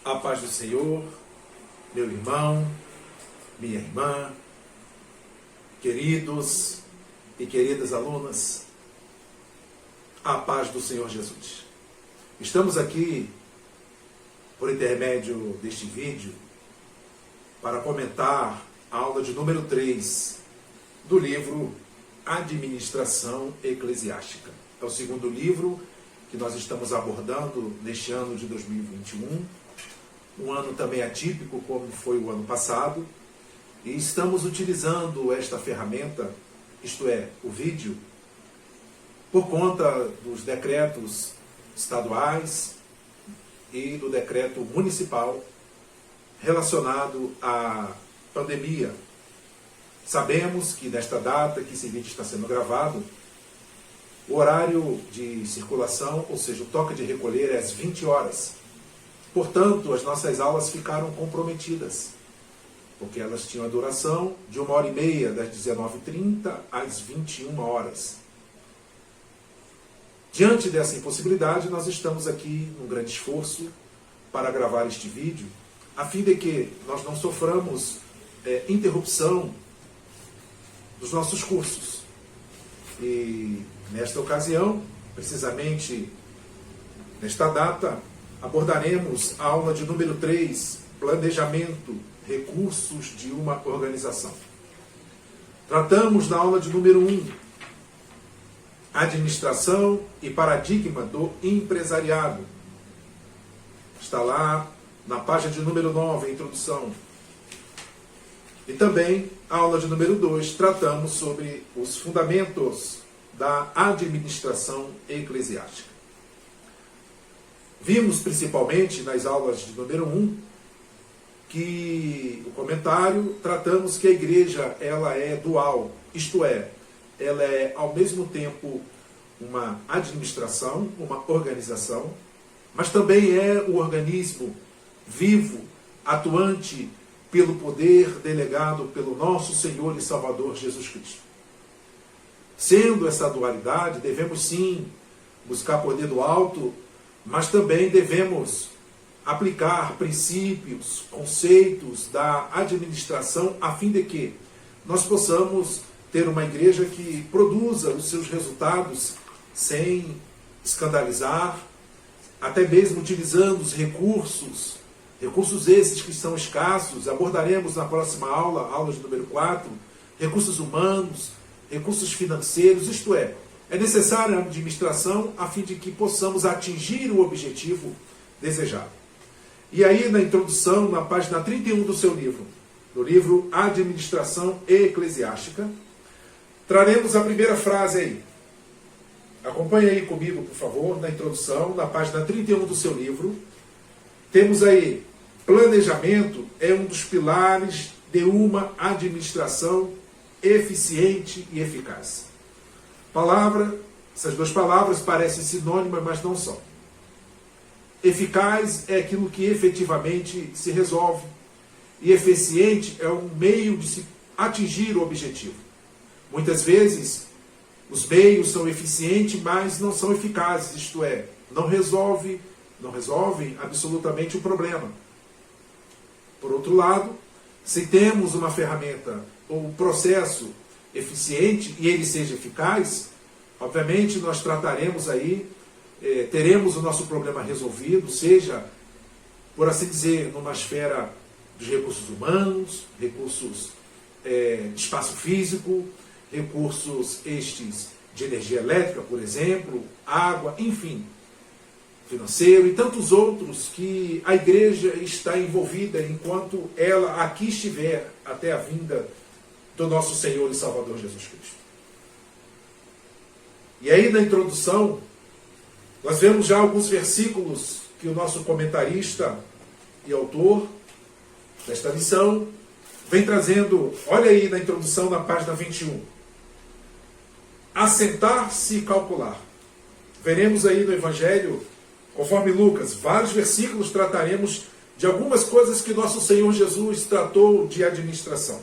A paz do Senhor, meu irmão, minha irmã, queridos e queridas alunas, a paz do Senhor Jesus. Estamos aqui, por intermédio deste vídeo, para comentar a aula de número 3 do livro Administração Eclesiástica. É o segundo livro que nós estamos abordando neste ano de 2021, um ano também atípico como foi o ano passado, e estamos utilizando esta ferramenta, isto é, o vídeo, por conta dos decretos estaduais e do decreto municipal relacionado à pandemia. Sabemos que nesta data que esse vídeo está sendo gravado, o horário de circulação, ou seja, o toque de recolher é às 20 horas. Portanto, as nossas aulas ficaram comprometidas, porque elas tinham a duração de 1h30, das 19h30 às 21 horas. Diante dessa impossibilidade, nós estamos aqui num grande esforço para gravar este vídeo, a fim de que nós não soframos interrupção dos nossos cursos. E nesta ocasião, precisamente nesta data, abordaremos a aula de número 3, Planejamento, Recursos de uma Organização. Tratamos da aula de número 1, Administração e Paradigma do Empresariado. Está lá na página de número 9, a introdução. E também, a aula de número 2, tratamos sobre os fundamentos da administração eclesiástica. Vimos principalmente nas aulas de número 1 que o comentário tratamos que a igreja ela é dual, isto é, ela é ao mesmo tempo uma administração, uma organização, mas também é o organismo vivo, atuante pelo poder delegado pelo nosso Senhor e Salvador Jesus Cristo. Sendo essa dualidade, devemos sim buscar poder do alto, mas também devemos aplicar princípios, conceitos da administração, a fim de que nós possamos ter uma igreja que produza os seus resultados sem escandalizar, até mesmo utilizando os recursos esses que são escassos. Abordaremos na próxima aula, aula de número 4, recursos humanos, recursos financeiros, isto é necessária a administração a fim de que possamos atingir o objetivo desejado. E aí, na introdução, na página 31 do seu livro, do livro Administração Eclesiástica, traremos a primeira frase aí. Acompanhe aí comigo, por favor, na introdução, na página 31 do seu livro. Temos aí, planejamento é um dos pilares de uma administração eficiente e eficaz. Essas duas palavras parecem sinônimas, mas não são. Eficaz é aquilo que efetivamente se resolve, e eficiente é um meio de se atingir o objetivo. Muitas vezes, os meios são eficientes, mas não são eficazes, isto é, não resolvem absolutamente o problema. Por outro lado, se temos uma ferramenta ou um processo eficiente e ele seja eficaz, obviamente nós trataremos aí, teremos o nosso problema resolvido, seja, por assim dizer, numa esfera dos recursos humanos, recursos de espaço físico, recursos estes de energia elétrica, por exemplo, água, enfim, financeiro e tantos outros que a igreja está envolvida enquanto ela aqui estiver até a vinda do nosso Senhor e Salvador Jesus Cristo. E aí, na introdução, nós vemos já alguns versículos que o nosso comentarista e autor desta lição vem trazendo. Olha aí na introdução, na página 21. Assentar-se e calcular. Veremos aí no Evangelho, conforme Lucas, vários versículos trataremos de algumas coisas que nosso Senhor Jesus tratou de administração.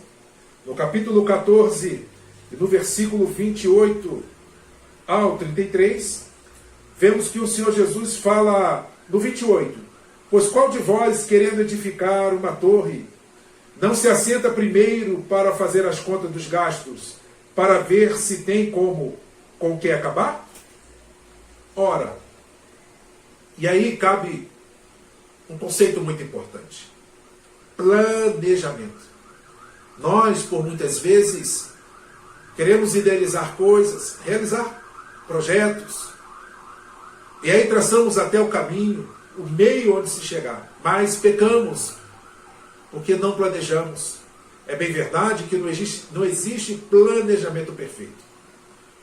No capítulo 14, e no versículo 28 ao 33, vemos que o Senhor Jesus fala no 28: Pois qual de vós, querendo edificar uma torre, não se assenta primeiro para fazer as contas dos gastos, para ver se tem com o que acabar? Ora, e aí cabe um conceito muito importante: planejamento. Nós, por muitas vezes, queremos idealizar coisas, realizar projetos, e aí traçamos até o caminho, o meio onde se chegar, mas pecamos porque não planejamos. É bem verdade que não existe planejamento perfeito,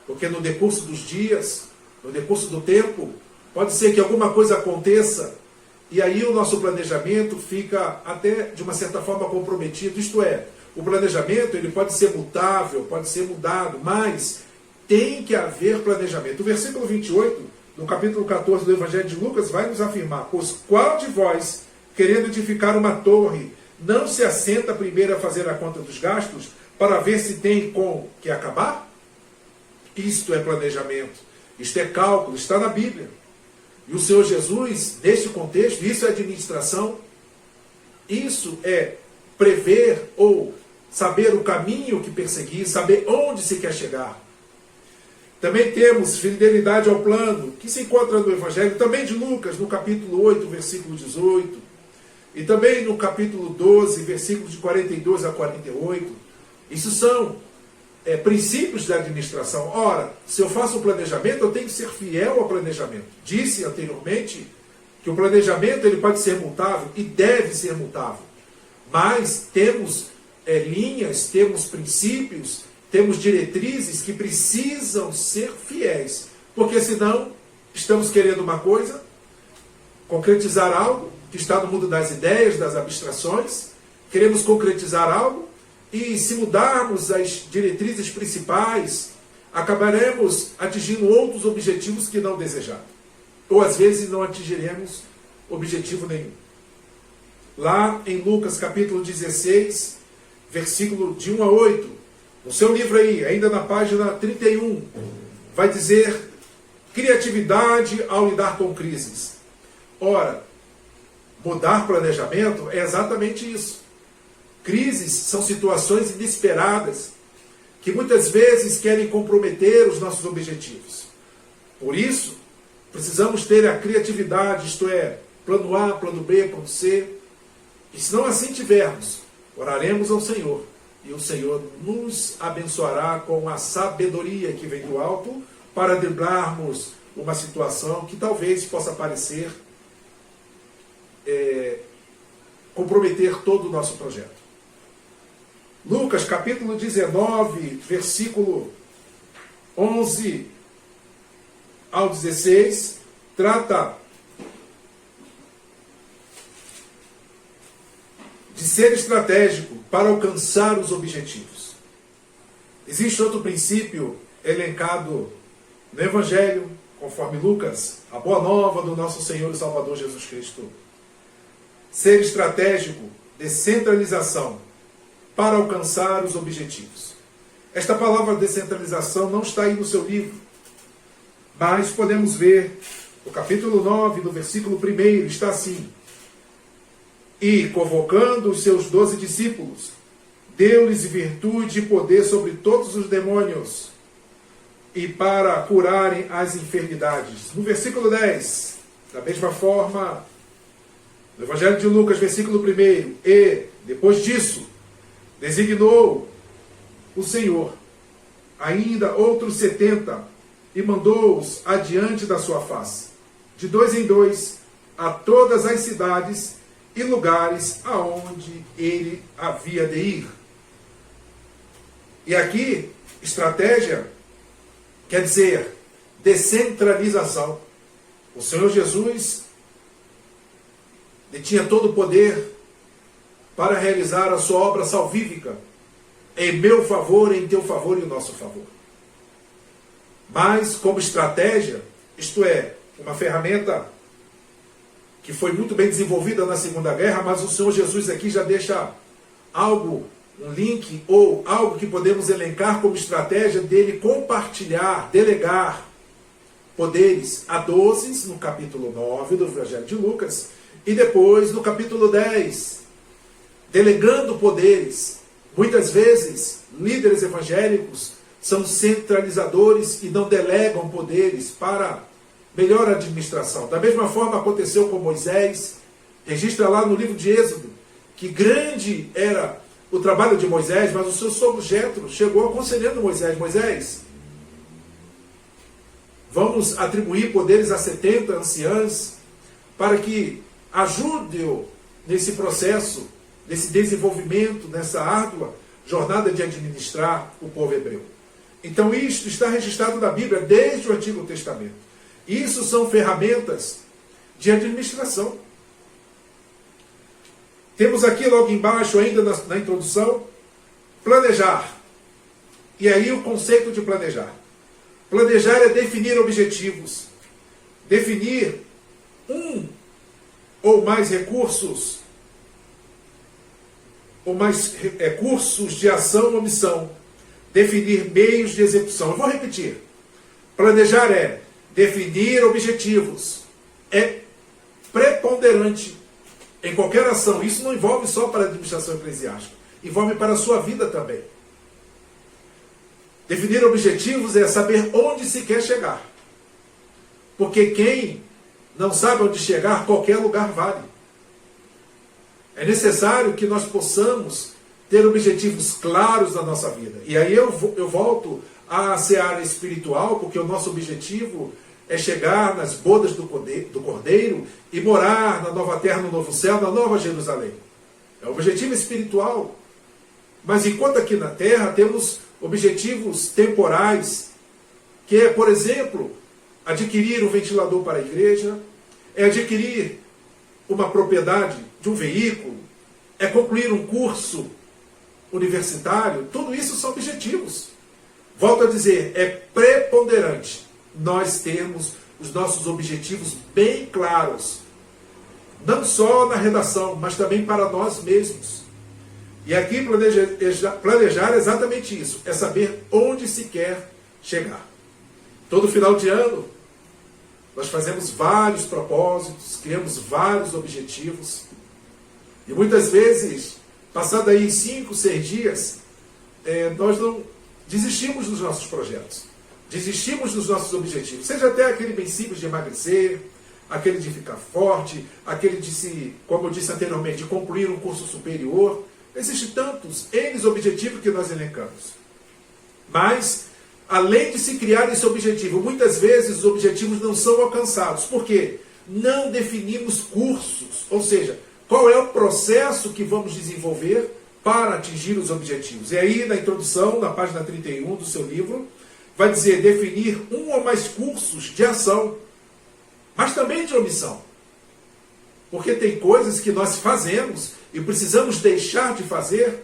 porque no decurso dos dias, no decurso do tempo, pode ser que alguma coisa aconteça e aí o nosso planejamento fica até de uma certa forma comprometido. Isto é, o planejamento ele pode ser mutável, pode ser mudado, mas tem que haver planejamento. O versículo 28, no capítulo 14 do Evangelho de Lucas, vai nos afirmar: pois qual de vós, querendo edificar uma torre, não se assenta primeiro a fazer a conta dos gastos, para ver se tem com que acabar? Isto é planejamento, isto é cálculo, está na Bíblia. E o Senhor Jesus, neste contexto, isso é administração, isso é prever ou saber o caminho que perseguir, saber onde se quer chegar. Também temos fidelidade ao plano, que se encontra no Evangelho, também de Lucas, no capítulo 8, versículo 18, e também no capítulo 12, versículos de 42 a 48. Isso são princípios da administração. Ora, se eu faço um planejamento, eu tenho que ser fiel ao planejamento. Disse anteriormente que o planejamento ele pode ser mutável e deve ser mutável. Mas temos linhas, temos princípios, temos diretrizes que precisam ser fiéis. Porque senão estamos querendo uma coisa, concretizar algo que está no mundo das ideias, das abstrações, queremos concretizar algo, e se mudarmos as diretrizes principais, acabaremos atingindo outros objetivos que não desejados. Ou às vezes não atingiremos objetivo nenhum. Lá em Lucas capítulo 16, versículo de 1 a 8, no seu livro aí, ainda na página 31, vai dizer criatividade ao lidar com crises. Ora, mudar planejamento é exatamente isso. Crises são situações inesperadas que muitas vezes querem comprometer os nossos objetivos. Por isso, precisamos ter a criatividade, isto é, plano A, plano B, plano C. E se não assim tivermos, oraremos ao Senhor. E o Senhor nos abençoará com a sabedoria que vem do alto para driblarmos uma situação que talvez possa parecer comprometer todo o nosso projeto. Lucas capítulo 19, versículo 11 ao 16, trata de ser estratégico para alcançar os objetivos. Existe outro princípio elencado no Evangelho, conforme Lucas, a boa nova do nosso Senhor e Salvador Jesus Cristo. Ser estratégico, descentralização, para alcançar os objetivos. Esta palavra descentralização não está aí no seu livro, mas podemos ver no capítulo 9, no versículo 1, está assim: e convocando os seus 12 discípulos, deu-lhes virtude e poder sobre todos os demônios, e para curarem as enfermidades. No versículo 10, da mesma forma, no Evangelho de Lucas, versículo 1, e, depois disso, designou o Senhor ainda outros 70 e mandou-os adiante da sua face, de 2 em 2, a todas as cidades e lugares aonde ele havia de ir. E aqui, estratégia quer dizer descentralização. O Senhor Jesus detinha todo o poder para realizar a sua obra salvífica em meu favor, em teu favor e em nosso favor. Mas como estratégia, isto é, uma ferramenta que foi muito bem desenvolvida na Segunda Guerra, mas o Senhor Jesus aqui já deixa algo, um link ou algo que podemos elencar como estratégia dele compartilhar, delegar poderes a 12, no capítulo 9 do Evangelho de Lucas, E depois, no capítulo 10, delegando poderes. Muitas vezes, líderes evangélicos são centralizadores e não delegam poderes para melhor administração. Da mesma forma aconteceu com Moisés. Registra lá no livro de Êxodo que grande era o trabalho de Moisés, mas o seu sogro Jetro chegou aconselhando Moisés: Moisés, vamos atribuir poderes a 70 anciãs para que ajude-o nesse processo, nesse desenvolvimento, nessa árdua jornada de administrar o povo hebreu. Então isto está registrado na Bíblia desde o Antigo Testamento. Isso são ferramentas de administração. Temos aqui logo embaixo, ainda na introdução, planejar. E aí o conceito de planejar. Planejar é definir objetivos, definir um ou mais recursos, ou mais recursos de ação ou missão, definir meios de execução. Eu vou repetir. Planejar é definir objetivos, é preponderante em qualquer ação. Isso não envolve só para a administração eclesiástica, envolve para a sua vida também. Definir objetivos é saber onde se quer chegar. Porque quem não sabe onde chegar, qualquer lugar vale. É necessário que nós possamos ter objetivos claros na nossa vida. E aí eu volto à seara espiritual, porque o nosso objetivo é chegar nas bodas do Cordeiro e morar na nova terra, no novo céu, na nova Jerusalém. É o objetivo espiritual. Mas enquanto aqui na terra temos objetivos temporais, que é, por exemplo, adquirir um ventilador para a igreja, é adquirir uma propriedade de um veículo, é concluir um curso universitário. Tudo isso são objetivos. Volto a dizer, é preponderante nós termos os nossos objetivos bem claros, não só na redação, mas também para nós mesmos. E aqui planejar é exatamente isso, é saber onde se quer chegar. Todo final de ano, nós fazemos vários propósitos, criamos vários objetivos, e muitas vezes, passado aí 5, 6 dias, nós não desistimos dos nossos projetos, desistimos dos nossos objetivos, seja até aquele bem simples de emagrecer, aquele de ficar forte, aquele de como eu disse anteriormente, de concluir um curso superior. Existem tantos N objetivos que nós elencamos. Mas, além de se criar esse objetivo, muitas vezes os objetivos não são alcançados. Por quê? Não definimos cursos, ou seja, qual é o processo que vamos desenvolver para atingir os objetivos. E aí, na introdução, na página 31 do seu livro, vai dizer definir um ou mais cursos de ação, mas também de omissão. Porque tem coisas que nós fazemos e precisamos deixar de fazer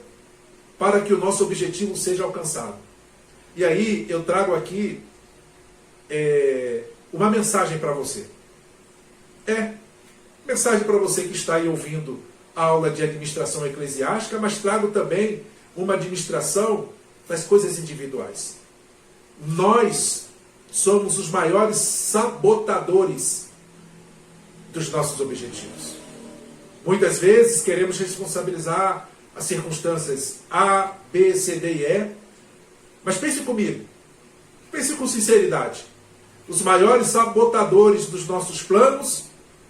para que o nosso objetivo seja alcançado. E aí eu trago aqui uma mensagem para você. Mensagem para você que está aí ouvindo a aula de administração eclesiástica, mas trago também uma administração das coisas individuais. Nós somos os maiores sabotadores dos nossos objetivos. Muitas vezes queremos responsabilizar as circunstâncias A, B, C, D e E, mas pense comigo, pense com sinceridade. Os maiores sabotadores dos nossos planos,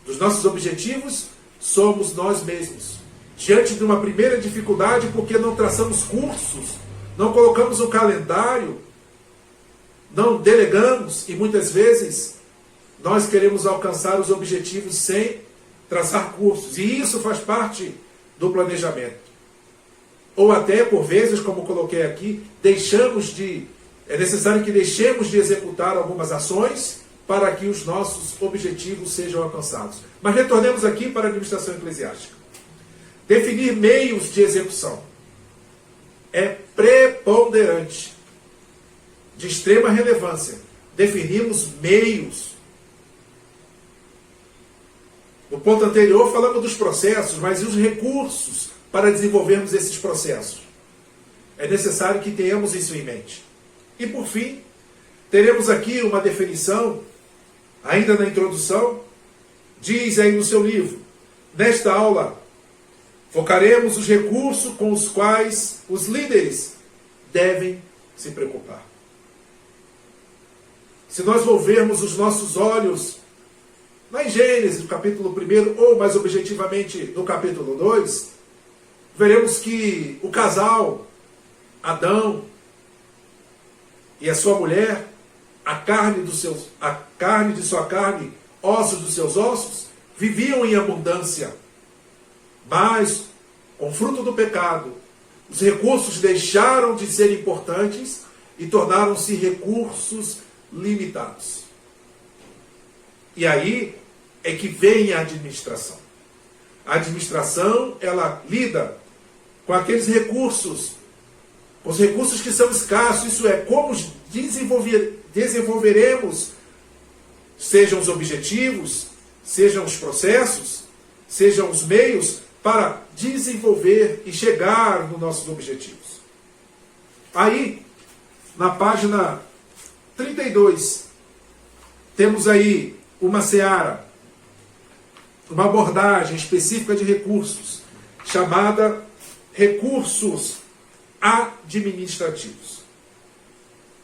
dos nossos objetivos, somos nós mesmos. Diante de uma primeira dificuldade, porque não traçamos cursos, não colocamos um calendário, não delegamos, e muitas vezes nós queremos alcançar os objetivos sem traçar cursos. E isso faz parte do planejamento. Ou até, por vezes, como coloquei aqui, é necessário que deixemos de executar algumas ações para que os nossos objetivos sejam alcançados. Mas retornemos aqui para a administração eclesiástica. Definir meios de execução é preponderante, de extrema relevância. Definimos meios. No ponto anterior falamos dos processos, mas e os recursos para desenvolvermos esses processos? É necessário que tenhamos isso em mente. E por fim, teremos aqui uma definição, ainda na introdução, diz aí no seu livro, Nesta aula, focaremos os recursos com os quais os líderes devem se preocupar. Se nós volvermos os nossos olhos na Gênesis, no capítulo 1, ou mais objetivamente no capítulo 2, veremos que o casal, Adão e a sua mulher, a carne de sua carne, ossos dos seus ossos, viviam em abundância. Mas, com o fruto do pecado, os recursos deixaram de ser importantes e tornaram-se recursos limitados. E aí é que vem a administração. A administração, ela lida com aqueles recursos, com os recursos que são escassos, isso é, como desenvolveremos, sejam os objetivos, sejam os processos, sejam os meios para desenvolver e chegar nos nossos objetivos. Aí, na página 32, temos aí uma seara, uma abordagem específica de recursos, chamada recursos administrativos.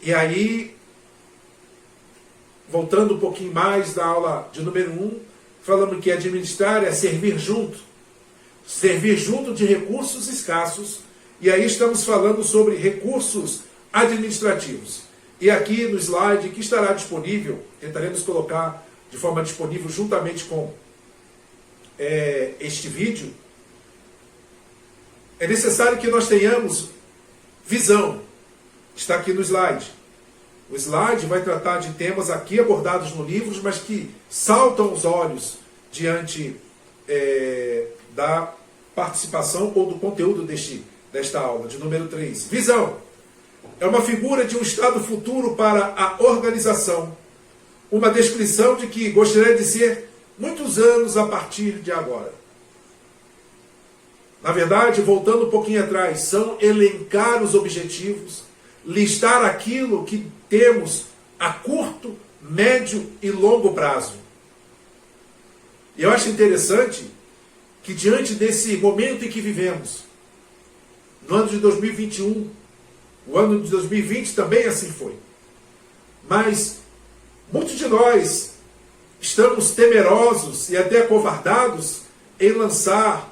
E aí, voltando um pouquinho mais da aula de número 1, falando que administrar é servir junto de recursos escassos, e aí estamos falando sobre recursos administrativos. E aqui no slide que estará disponível, tentaremos colocar de forma disponível juntamente com este vídeo, é necessário que nós tenhamos visão. Está aqui no slide. O slide vai tratar de temas aqui abordados no livro, mas que saltam os olhos diante da participação ou do conteúdo desta aula, de número 3. Visão é uma figura de um estado futuro para a organização, uma descrição de que gostaria de ser muitos anos a partir de agora. Na verdade, voltando um pouquinho atrás, são elencar os objetivos, listar aquilo que temos a curto, médio e longo prazo. E eu acho interessante que diante desse momento em que vivemos, no ano de 2021, o ano de 2020 também assim foi. Mas muitos de nós estamos temerosos e até acovardados em lançar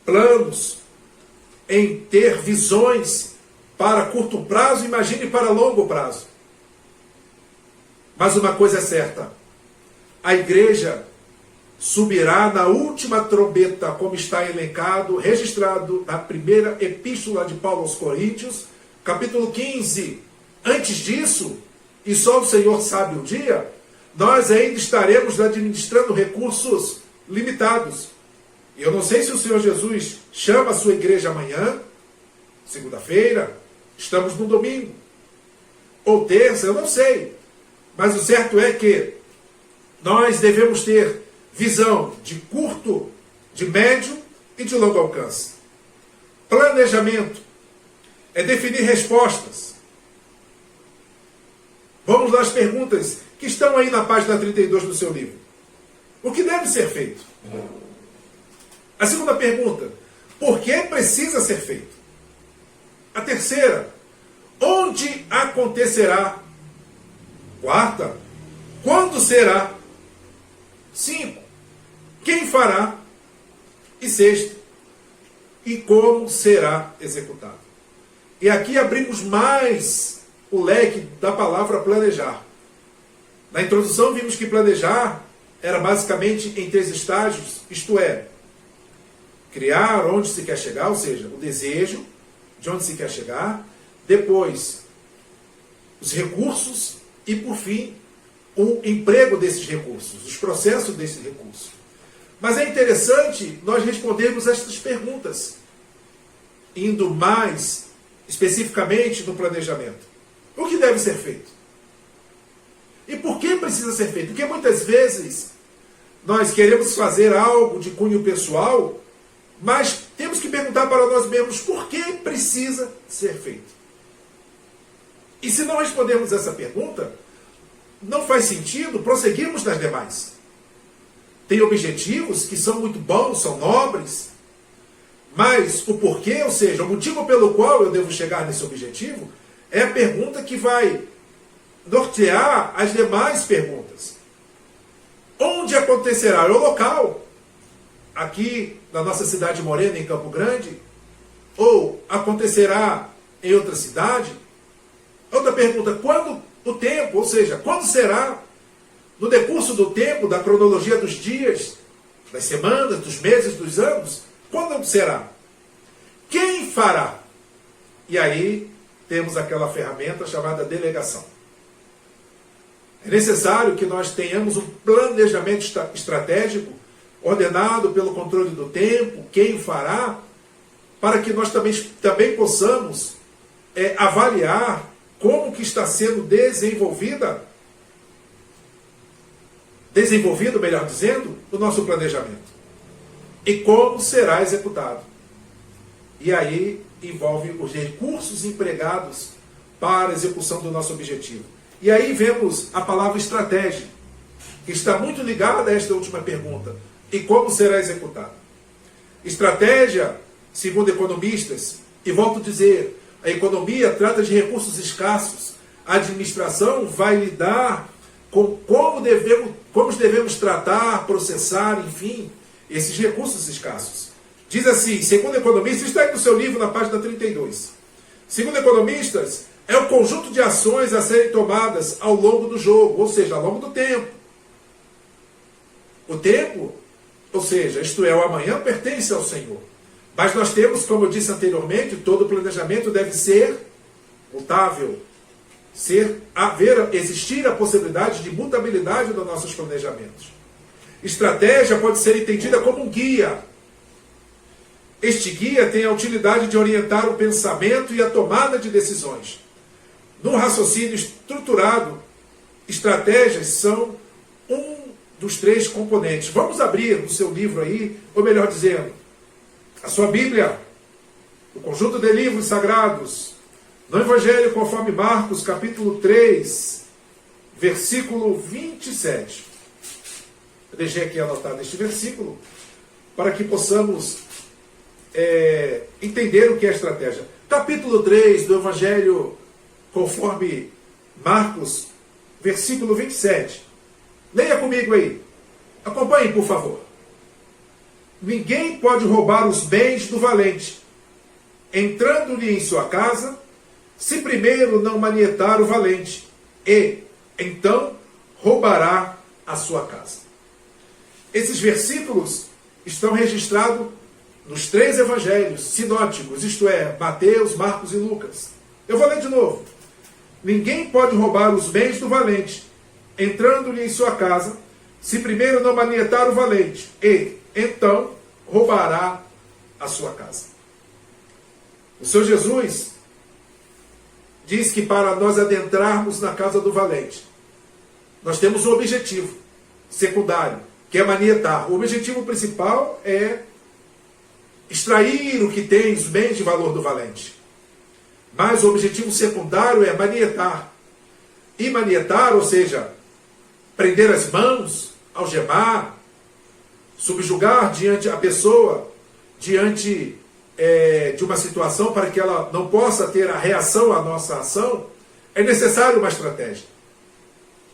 planos, em ter visões para curto prazo, imagine para longo prazo. Mas uma coisa é certa, a igreja subirá na última trombeta, como está elencado, registrado na primeira epístola de Paulo aos Coríntios, capítulo 15. Antes disso, e só o Senhor sabe o dia, nós ainda estaremos administrando recursos limitados. E eu não sei se o Senhor Jesus chama a sua igreja amanhã, segunda-feira, estamos no domingo, ou terça, eu não sei. Mas o certo é que nós devemos ter visão de curto, de médio e de longo alcance. Planejamento é definir respostas. Vamos lá às perguntas que estão aí na página 32 do seu livro. O que deve ser feito? A segunda pergunta, por que precisa ser feito? A terceira, onde acontecerá? Quarta, quando será? 5, quem fará? E sexto, e como será executado? E aqui abrimos mais o leque da palavra planejar. Na introdução vimos que planejar era basicamente em 3 estágios, isto é, criar onde se quer chegar, ou seja, o desejo de onde se quer chegar, depois os recursos e, por fim, o emprego desses recursos, os processos desses recursos. Mas é interessante nós respondermos estas perguntas, indo mais especificamente no planejamento. O que deve ser feito? E por que precisa ser feito? Porque muitas vezes nós queremos fazer algo de cunho pessoal, mas temos que perguntar para nós mesmos por que precisa ser feito. E se não respondermos essa pergunta, não faz sentido prosseguirmos nas demais. tem objetivos que são muito bons, são nobres, mas o porquê, ou seja, o motivo pelo qual eu devo chegar nesse objetivo, é a pergunta que vai nortear as demais perguntas. Onde acontecerá? É o local. Aqui na nossa cidade morena, em Campo Grande? Ou acontecerá em outra cidade? Outra pergunta, quando o tempo, ou seja, quando será? No decurso do tempo, da cronologia dos dias, das semanas, dos meses, dos anos? Quando será? Quem fará? E aí temos aquela ferramenta chamada delegação. É necessário que nós tenhamos um planejamento estratégico, ordenado pelo controle do tempo, quem fará, para que nós também possamos avaliar como que está sendo desenvolvido, melhor dizendo, o nosso planejamento. E como será executado. E aí envolve os recursos empregados para a execução do nosso objetivo. E aí vemos a palavra estratégia, que está muito ligada a esta última pergunta. E como será executado? Estratégia, segundo economistas, e volto a dizer, a economia trata de recursos escassos. A administração vai lidar com como devemos tratar, processar, enfim, esses recursos escassos. Diz assim, segundo economistas, está aí no seu livro na página 32. Segundo economistas, é o conjunto de ações a serem tomadas ao longo do jogo, ou seja, ao longo do tempo. O tempo, ou seja, isto é, o amanhã pertence ao Senhor. Mas nós temos, como eu disse anteriormente, todo planejamento deve ser mutável. Existir a possibilidade de mutabilidade dos nossos planejamentos. Estratégia pode ser entendida como um guia. Este guia tem a utilidade de orientar o pensamento e a tomada de decisões. No raciocínio estruturado, estratégias são um dos 3 componentes. Vamos abrir no seu livro aí, ou melhor dizendo, a sua Bíblia, o conjunto de livros sagrados, no Evangelho conforme Marcos, capítulo 3, versículo 27. Eu deixei aqui anotado este versículo, para que possamos entender o que é estratégia. Capítulo 3 do Evangelho conforme Marcos, versículo 27. Leia comigo aí. Acompanhe, por favor. Ninguém pode roubar os bens do valente, entrando-lhe em sua casa, se primeiro não manietar o valente, e então roubará a sua casa. Esses versículos estão registrados nos 3 evangelhos sinóticos, isto é, Mateus, Marcos e Lucas. Eu vou ler de novo. Ninguém pode roubar os bens do valente, entrando-lhe em sua casa, se primeiro não manietar o valente, e então roubará a sua casa. O Senhor Jesus diz que para nós adentrarmos na casa do valente, nós temos um objetivo secundário, que é manietar. O objetivo principal é extrair o que tem, os bens de valor do valente. Mas o objetivo secundário é manietar. E manietar, ou seja, prender as mãos, algemar, subjugar diante a pessoa, diante de uma situação para que ela não possa ter a reação à nossa ação, é necessário uma estratégia.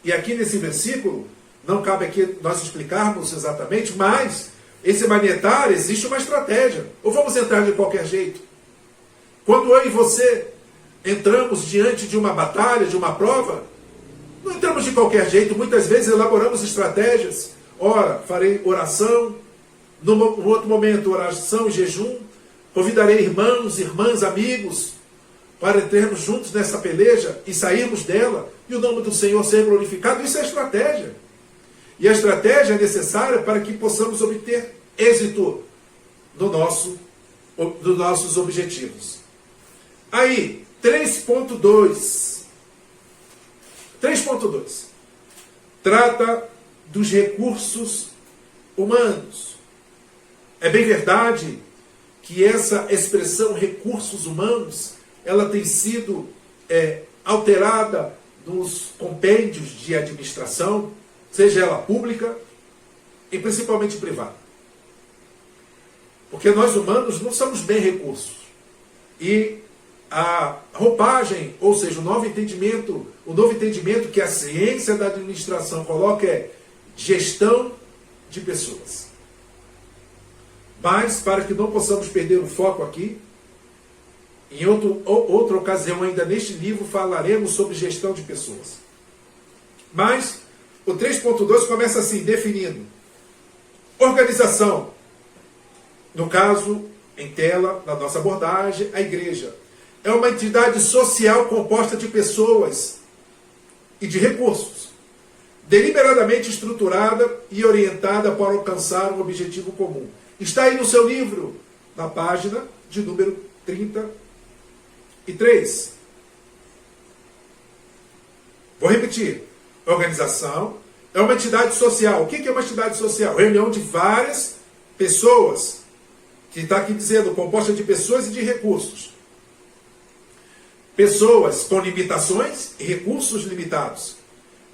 E aqui nesse versículo, não cabe aqui nós explicarmos exatamente, mas esse manietar existe uma estratégia. Ou vamos entrar de qualquer jeito? Quando eu e você entramos diante de uma batalha, de uma prova, não entramos de qualquer jeito, muitas vezes elaboramos estratégias. Ora, farei oração, no outro momento oração e jejum, convidarei irmãos, irmãs, amigos, para entrarmos juntos nessa peleja e sairmos dela, e o nome do Senhor ser glorificado. Isso é estratégia. E a estratégia é necessária para que possamos obter êxito nos nossos objetivos. Aí, 3.2. 3.2. Trata dos recursos humanos. É bem verdade que essa expressão recursos humanos, ela tem sido alterada nos compêndios de administração, seja ela pública, e principalmente privada. Porque nós humanos não somos bem recursos. E a roupagem, ou seja, o novo entendimento que a ciência da administração coloca é gestão de pessoas. Mas, para que não possamos perder o foco aqui, em outra ocasião, ainda neste livro, falaremos sobre gestão de pessoas. Mas o 3.2 começa assim, definindo organização. No caso, em tela, na nossa abordagem, a igreja é uma entidade social composta de pessoas e de recursos, deliberadamente estruturada e orientada para alcançar um objetivo comum. Está aí no seu livro, na página de número 33. Vou repetir. Organização é uma entidade social. O que é uma entidade social? Reunião de várias pessoas, que está aqui dizendo, composta de pessoas e de recursos. Pessoas com limitações e recursos limitados.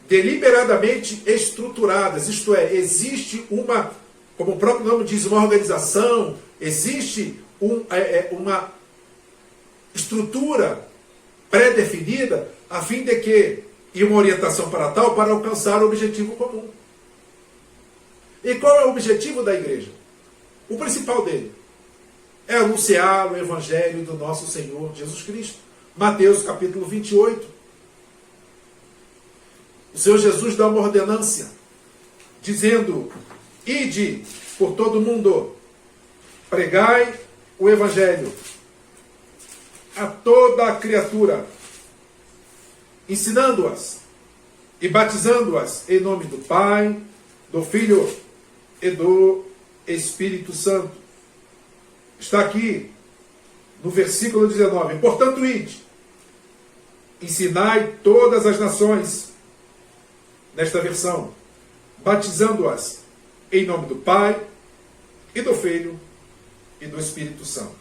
Deliberadamente estruturadas, isto é, existe uma, como o próprio nome diz, uma organização, existe uma estrutura pré-definida, a fim de que, e uma orientação para tal, para alcançar o objetivo comum. E qual é o objetivo da igreja? O principal dele é anunciar o evangelho do nosso Senhor Jesus Cristo. Mateus capítulo 28. O Senhor Jesus dá uma ordenância, dizendo: ide por todo o mundo, pregai o evangelho a toda a criatura, ensinando-as e batizando-as em nome do Pai, do Filho e do Espírito Santo. Está aqui no versículo 19. Portanto, ide, ensinai todas as nações, nesta versão, batizando-as em nome do Pai e do Filho e do Espírito Santo.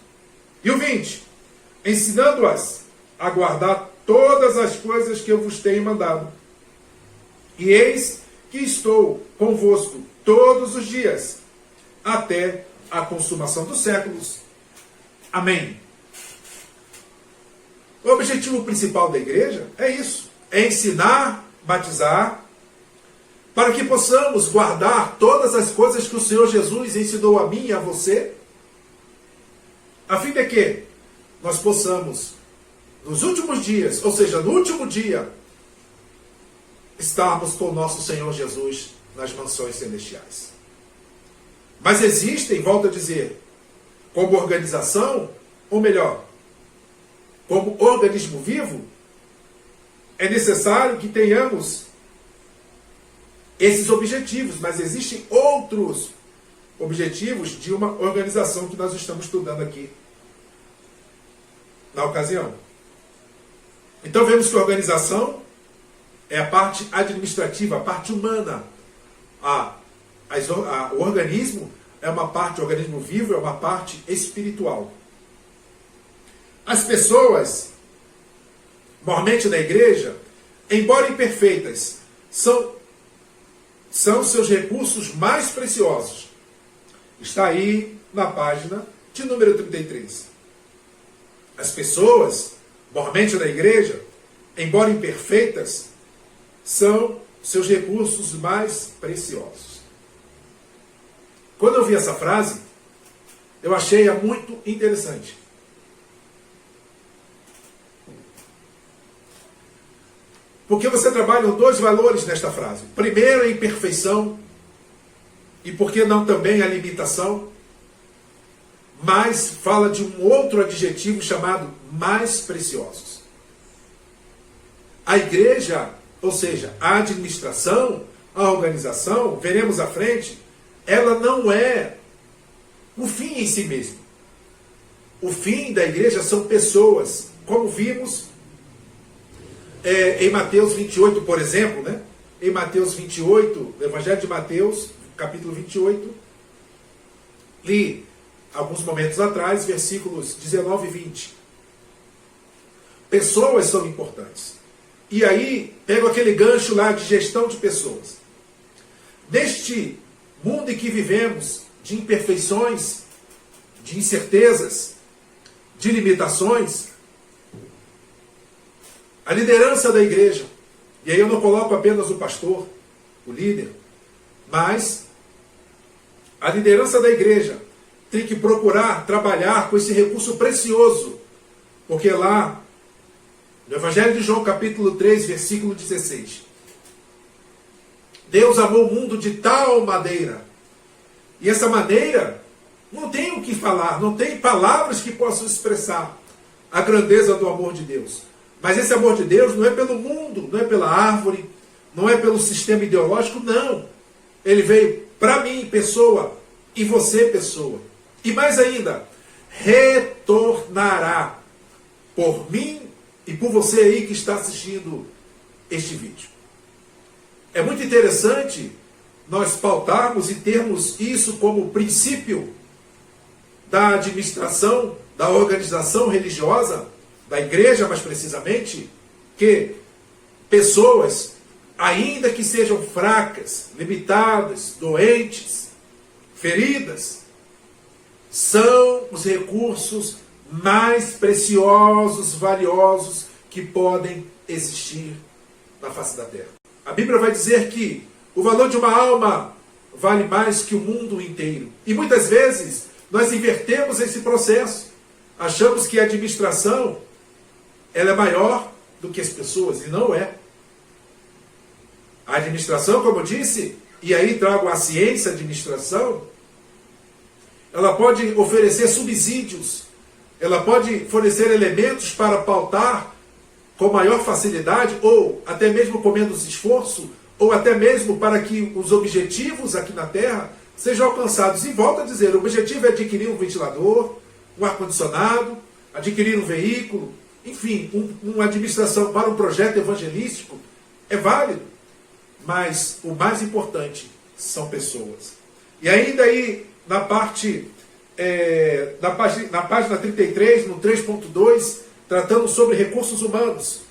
E o 20, ensinando-as a guardar todas as coisas que eu vos tenho mandado. E eis que estou convosco todos os dias, até a consumação dos séculos. Amém. O objetivo principal da igreja é isso, é ensinar, batizar, para que possamos guardar todas as coisas que o Senhor Jesus ensinou a mim e a você, a fim de que nós possamos, nos últimos dias, ou seja, no último dia, estarmos com o nosso Senhor Jesus nas mansões celestiais. Mas existem, volto a dizer, como organização, ou melhor, como organismo vivo, é necessário que tenhamos esses objetivos, mas existem outros objetivos de uma organização que nós estamos estudando aqui na ocasião. Então vemos que a organização é a parte administrativa, a parte humana. O organismo é uma parte, o organismo vivo é uma parte espiritual. As pessoas, normalmente na igreja, embora imperfeitas, são seus recursos mais preciosos. Está aí na página de número 33. As pessoas, normalmente na igreja, embora imperfeitas, são seus recursos mais preciosos. Quando eu vi essa frase, eu achei-a muito interessante. Porque você trabalha dois valores nesta frase. Primeiro, a imperfeição, e por que não também a limitação, mas fala de um outro adjetivo chamado mais preciosos. A igreja, ou seja, a administração, a organização, veremos à frente, ela não é o fim em si mesmo. O fim da igreja são pessoas, como vimos em Mateus 28, por exemplo, né? Em Mateus 28, no Evangelho de Mateus, capítulo 28, li alguns momentos atrás, versículos 19 e 20. Pessoas são importantes. E aí, pego aquele gancho lá de gestão de pessoas. Neste mundo em que vivemos, de imperfeições, de incertezas, de limitações, a liderança da igreja, e aí eu não coloco apenas o pastor, o líder, mas a liderança da igreja tem que procurar trabalhar com esse recurso precioso, porque lá, no Evangelho de João, capítulo 3, versículo 16, Deus amou o mundo de tal maneira, e essa maneira não tem o que falar, não tem palavras que possam expressar a grandeza do amor de Deus. Mas esse amor de Deus não é pelo mundo, não é pela árvore, não é pelo sistema ideológico, não. Ele veio para mim, pessoa, e você, pessoa. E mais ainda, retornará por mim e por você aí que está assistindo este vídeo. É muito interessante nós pautarmos e termos isso como princípio da administração, da organização religiosa, da igreja mais precisamente, que pessoas, ainda que sejam fracas, limitadas, doentes, feridas, são os recursos mais preciosos, valiosos que podem existir na face da terra. A Bíblia vai dizer que o valor de uma alma vale mais que o mundo inteiro. E muitas vezes nós invertemos esse processo. Achamos que a administração ela é maior do que as pessoas, e não é. A administração, como eu disse, e aí trago a ciência, a administração, ela pode oferecer subsídios, ela pode fornecer elementos para pautar com maior facilidade, ou até mesmo com menos esforço, ou até mesmo para que os objetivos aqui na Terra sejam alcançados. E volto a dizer, o objetivo é adquirir um ventilador, um ar-condicionado, adquirir um veículo, enfim, uma administração para um projeto evangelístico é válido, mas o mais importante são pessoas. E ainda aí, na página 33, no 3.2, tratando sobre recursos humanos.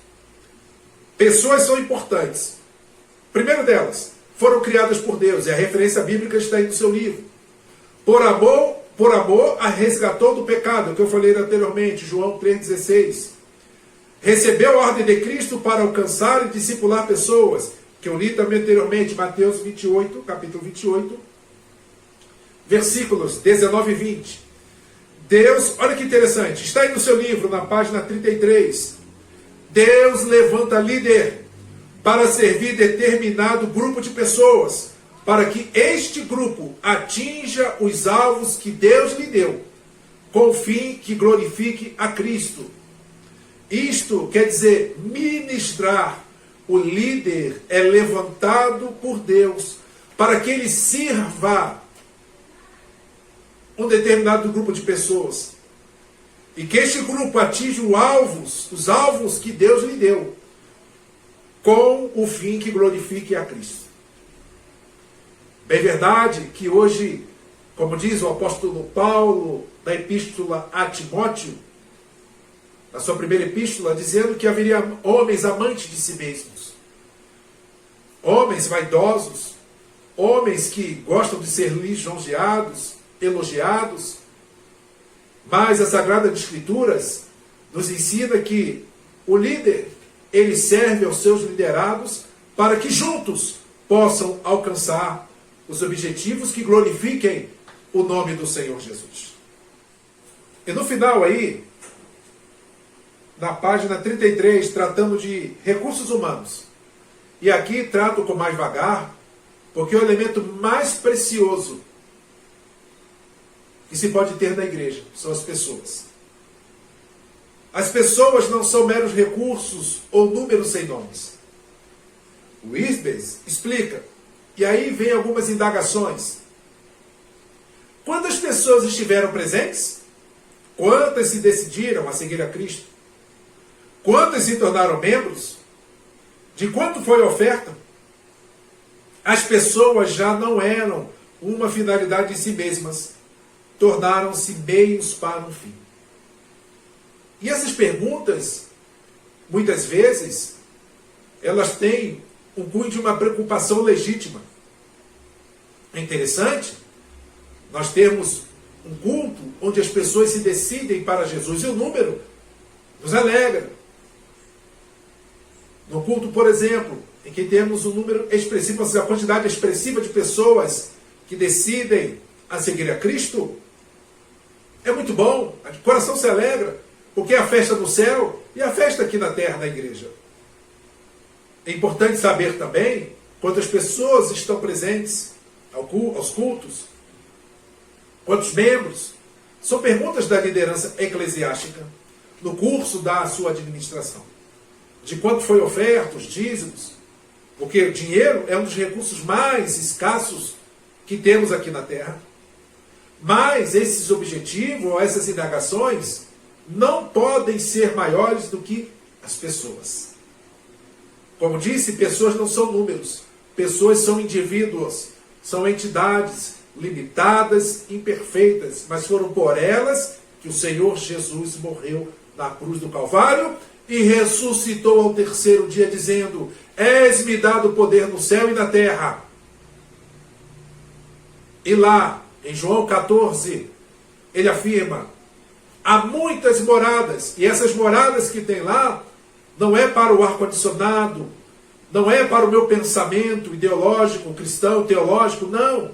Pessoas são importantes. Primeiro delas, foram criadas por Deus, e a referência bíblica está aí no seu livro. Por amor, a resgatou do pecado, que eu falei anteriormente, João 3,16. Recebeu a ordem de Cristo para alcançar e discipular pessoas, que eu li também anteriormente, Mateus 28, capítulo 28, versículos 19 e 20. Deus, olha que interessante, está aí no seu livro, na página 33. Deus levanta líder para servir determinado grupo de pessoas, para que este grupo atinja os alvos que Deus lhe deu, com o fim que glorifique a Cristo. Isto quer dizer ministrar. O líder é levantado por Deus para que ele sirva um determinado grupo de pessoas. E que este grupo atinja os alvos que Deus lhe deu, com o fim que glorifique a Cristo. Bem verdade que hoje, como diz o apóstolo Paulo, na epístola a Timóteo, na sua primeira epístola, dizendo que haveria homens amantes de si mesmos, homens vaidosos, homens que gostam de ser lisonjeados, elogiados, mas as Sagradas Escrituras nos ensina que o líder, ele serve aos seus liderados para que juntos possam alcançar os objetivos que glorifiquem o nome do Senhor Jesus. E no final aí, na página 33, tratando de recursos humanos. E aqui trato com mais vagar, porque o elemento mais precioso que se pode ter na igreja são as pessoas. As pessoas não são meros recursos ou números sem nomes. O Isbes explica, e aí vem algumas indagações. Quantas pessoas estiveram presentes? Quantas se decidiram a seguir a Cristo? Quantas se tornaram membros? De quanto foi a oferta? As pessoas já não eram uma finalidade em si mesmas, tornaram-se meios para um fim. E essas perguntas, muitas vezes, elas têm um cunho de uma preocupação legítima. É interessante nós termos um culto onde as pessoas se decidem para Jesus, e o número nos alegra. No culto, por exemplo, em que temos um número expressivo, a quantidade expressiva de pessoas que decidem a seguir a Cristo, é muito bom, o coração se alegra, porque é a festa no céu e a festa aqui na terra, na igreja. É importante saber também quantas pessoas estão presentes aos cultos, quantos membros. São perguntas da liderança eclesiástica no curso da sua administração. De quanto foi oferta, os dízimos, porque o dinheiro é um dos recursos mais escassos que temos aqui na terra. Mas esses objetivos, ou essas indagações, não podem ser maiores do que as pessoas. Como disse, pessoas não são números. Pessoas são indivíduos, são entidades limitadas, imperfeitas, mas foram por elas que o Senhor Jesus morreu na cruz do Calvário e ressuscitou ao terceiro dia, dizendo: és-me dado poder no céu e na terra. E lá, em João 14, ele afirma: há muitas moradas, e essas moradas que tem lá, não é para o ar-condicionado, não é para o meu pensamento ideológico, cristão, teológico, não.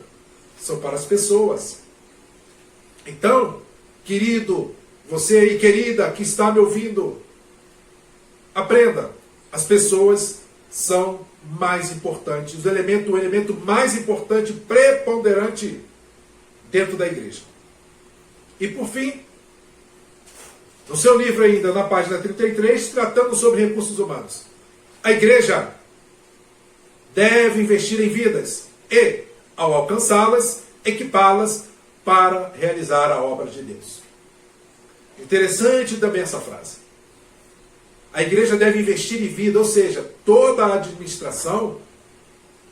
São para as pessoas. Então, querido, você aí, querida, que está me ouvindo, aprenda, as pessoas são mais importantes, o elemento mais importante, preponderante dentro da igreja. E por fim, no seu livro ainda, na página 33, tratando sobre recursos humanos, a igreja deve investir em vidas e, ao alcançá-las, equipá-las para realizar a obra de Deus. Interessante também essa frase. A igreja deve investir em vida, ou seja, toda a administração,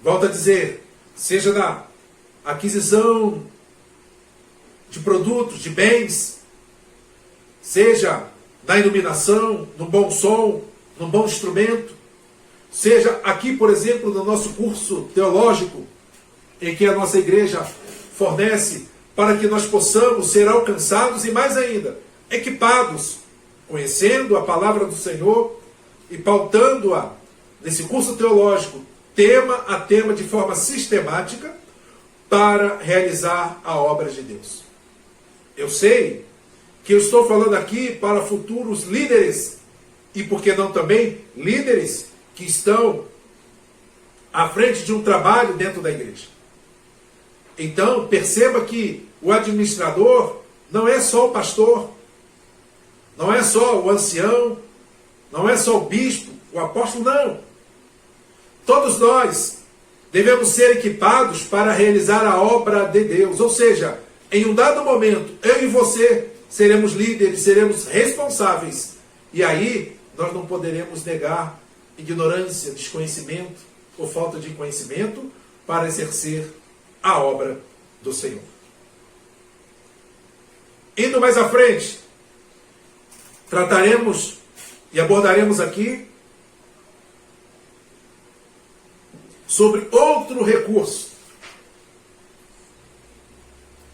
volta a dizer, seja na aquisição de produtos, de bens, seja na iluminação, no bom som, no bom instrumento, seja aqui, por exemplo, no nosso curso teológico, em que a nossa igreja fornece para que nós possamos ser alcançados e, mais ainda, equipados, conhecendo a palavra do Senhor e pautando-a nesse curso teológico, tema a tema, de forma sistemática, para realizar a obra de Deus. Eu sei que eu estou falando aqui para futuros líderes, e por que não também líderes que estão à frente de um trabalho dentro da igreja. Então, perceba que o administrador não é só o pastor, não é só o ancião, não é só o bispo, o apóstolo, não. Todos nós devemos ser equipados para realizar a obra de Deus. Ou seja, em um dado momento, eu e você seremos líderes, seremos responsáveis. E aí, nós não poderemos negar ignorância, desconhecimento ou falta de conhecimento para exercer a obra do Senhor. Indo mais à frente, trataremos e abordaremos aqui sobre outro recurso.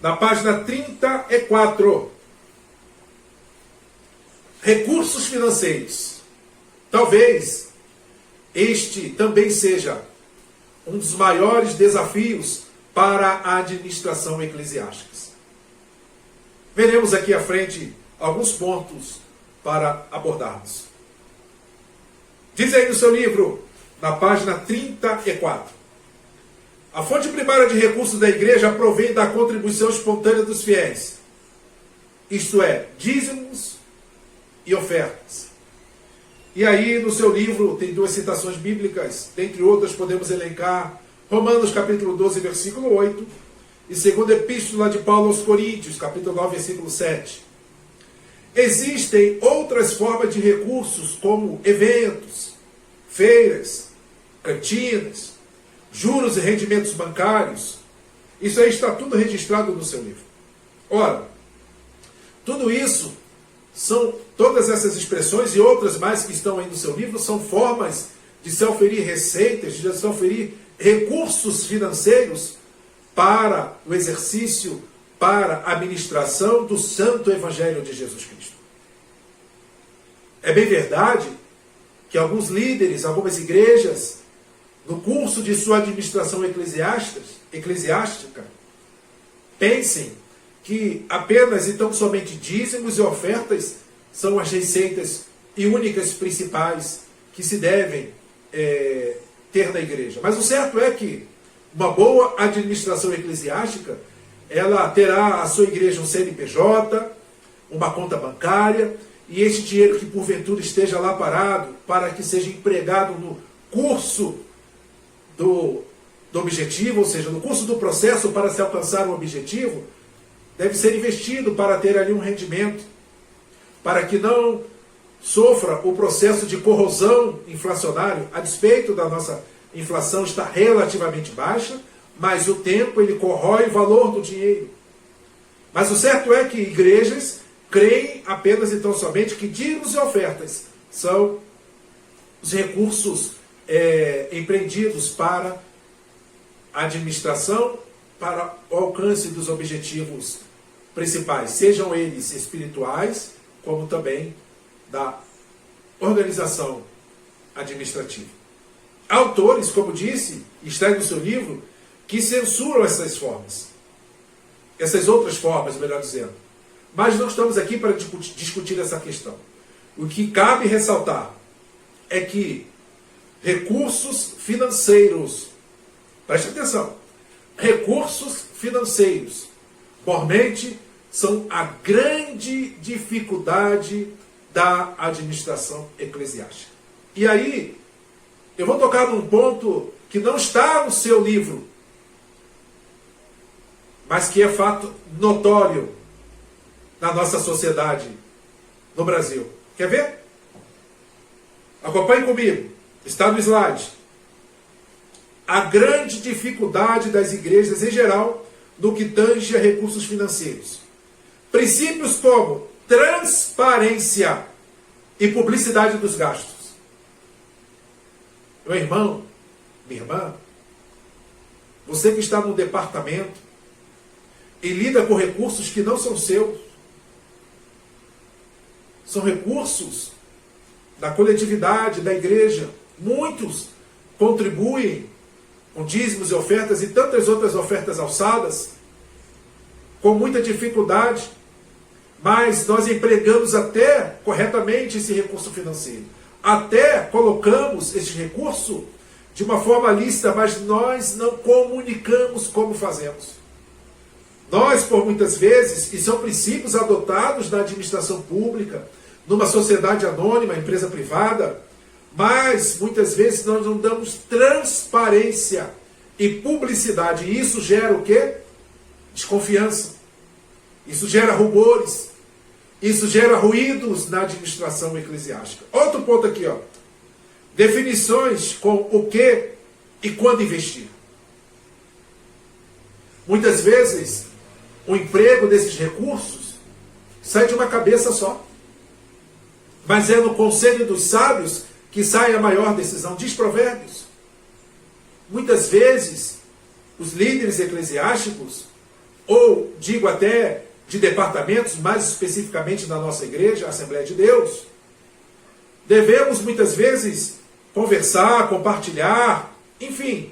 Na página 34, recursos financeiros. Talvez este também seja um dos maiores desafios para a administração eclesiástica. Veremos aqui à frente alguns pontos para abordarmos. Diz aí no seu livro, na página 34. A fonte primária de recursos da igreja provém da contribuição espontânea dos fiéis. Isto é, dízimos e ofertas. E aí no seu livro tem duas citações bíblicas, dentre outras podemos elencar Romanos capítulo 12, versículo 8, e segunda epístola de Paulo aos Coríntios, capítulo 9, versículo 7. Existem outras formas de recursos, como eventos, feiras, cantinas, juros e rendimentos bancários. Isso aí está tudo registrado no seu livro. Ora, tudo isso todas essas expressões e outras mais que estão aí no seu livro são formas de se oferir receitas, de se oferir recursos financeiros para o exercício, para a administração do Santo Evangelho de Jesus Cristo. É bem verdade que alguns líderes, algumas igrejas, no curso de sua administração eclesiástica, pensem que apenas e tão somente dízimos e ofertas são as receitas e únicas principais que se devem ter na igreja. Mas o certo é que uma boa administração eclesiástica, ela terá a sua igreja um CNPJ, uma conta bancária, e este dinheiro que porventura esteja lá parado, para que seja empregado no curso do objetivo, ou seja, no curso do processo para se alcançar um objetivo, deve ser investido para ter ali um rendimento, para que não sofra o processo de corrosão inflacionário, a despeito da nossa inflação estar relativamente baixa, mas o tempo ele corrói o valor do dinheiro. Mas o certo é que igrejas creem apenas e tão somente que dízimos e ofertas são os recursos empreendidos para a administração, para o alcance dos objetivos principais, sejam eles espirituais, como também da organização administrativa. Autores, como disse, está no seu livro, que censuram essas formas. Essas outras formas, melhor dizendo. Mas não estamos aqui para discutir essa questão. O que cabe ressaltar é que recursos financeiros, preste atenção, recursos financeiros, mormente, são a grande dificuldade da administração eclesiástica. E aí, eu vou tocar num ponto que não está no seu livro, mas que é fato notório na nossa sociedade, no Brasil. Quer ver? Acompanhe comigo. Está no slide. A grande dificuldade das igrejas em geral no que tange a recursos financeiros. Princípios como transparência e publicidade dos gastos. Meu irmão, minha irmã, você que está no departamento e lida com recursos que não são seus, são recursos da coletividade, da igreja. Muitos contribuem com dízimos e ofertas e tantas outras ofertas alçadas, com muita dificuldade, mas nós empregamos até corretamente esse recurso financeiro. Até colocamos esse recurso de uma forma lícita, mas nós não comunicamos como fazemos. Nós, por muitas vezes, e são princípios adotados na administração pública, numa sociedade anônima, empresa privada, mas muitas vezes nós não damos transparência e publicidade. E isso gera o quê? Desconfiança. Isso gera rumores. Isso gera ruídos na administração eclesiástica. Outro ponto aqui, ó. Definições com o que e quando investir. Muitas vezes, o emprego desses recursos sai de uma cabeça só. Mas é no conselho dos sábios que sai a maior decisão. Diz Provérbios. Muitas vezes, os líderes eclesiásticos, ou digo até de departamentos, mais especificamente na nossa igreja, a Assembleia de Deus, devemos muitas vezes conversar, compartilhar, enfim,